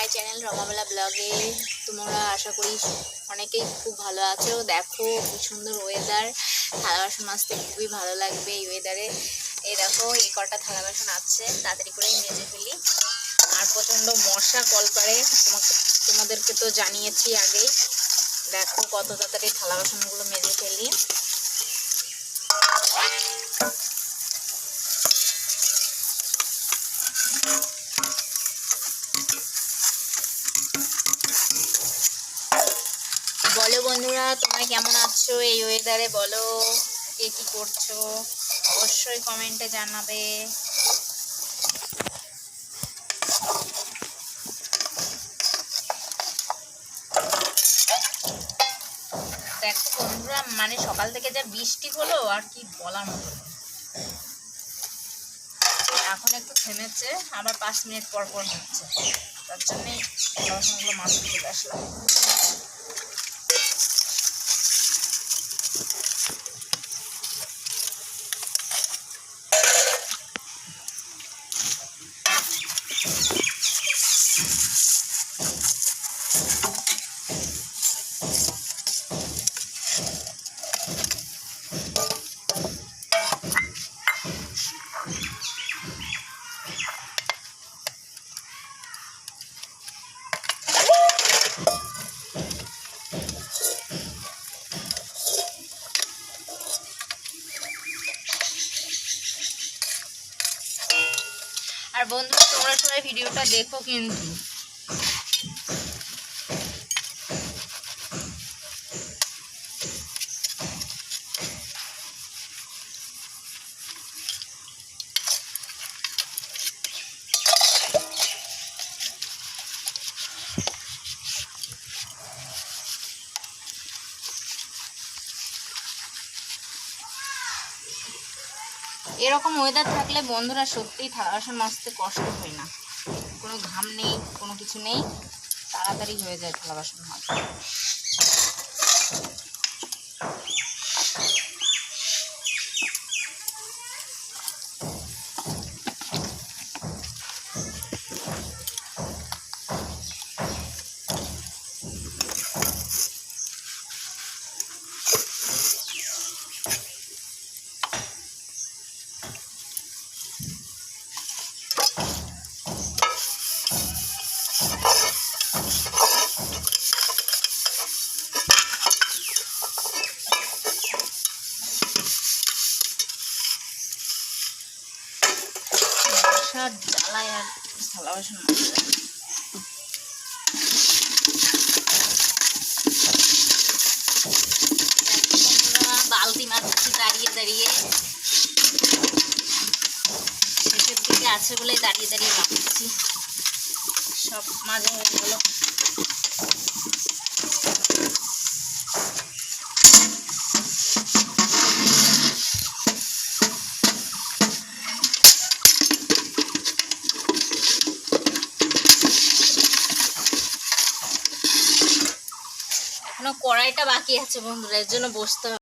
My channel রমাবেলা ব্লগে। তোমরা আশা করি অনেকেই খুব ভালো আছো। দেখো কি সুন্দর ওয়েদার, থালা বাসন মাজতে খুবই ভালো লাগবে এই ওয়েদারে। এই দেখো এই কটা থালা বাসন আছে, তাড়াতাড়ি করেই মেজে ফেলি। আর প্রচণ্ড মশা কলপারে, তোমাদেরকে তো জানিয়েছি আগেই। দেখো কত তাড়াতাড়ি থালা বাসনগুলো মেজে ফেলি। বলো বন্ধুরা, তোমরা কেমন আছো এই ওয়েদারে? বলো কে কি করছো, অবশ্যই কমেন্টে জানাবে। দেখো বন্ধুরা, মানে সকাল থেকে যা বৃষ্টি হলো আর কি বলার মতো। এখন একটু থেমেছে, আবার 5 মিনিট পর পর হচ্ছে, তার জন্যই বাসনগুলো মাছতে চলে আসলাম। আর বন্ধুরা, তোমরা সবাই ভিডিওটা দেখো কিন্তু। এরকম ওয়েদার থাকলে বন্ধুরা সত্যিই থালা বাসন মাজতে কষ্ট হয় না, কোনো ঘাম নেই, কোনো কিছু নেই, তাড়াতাড়ি হয়ে যায় থালা বাসন মাজতে। জ্বালায় আর থালা বাসন বালতি মাছছি দাঁড়িয়ে দাঁড়িয়ে, শেষের দিকে আছে বলে দাঁড়িয়ে দাঁড়িয়ে মাছছি। সব মাঝে হয়ে গেল। কড়াইটা বাকি আছে বন্ধুরা, এর জন্য বসতে হবে।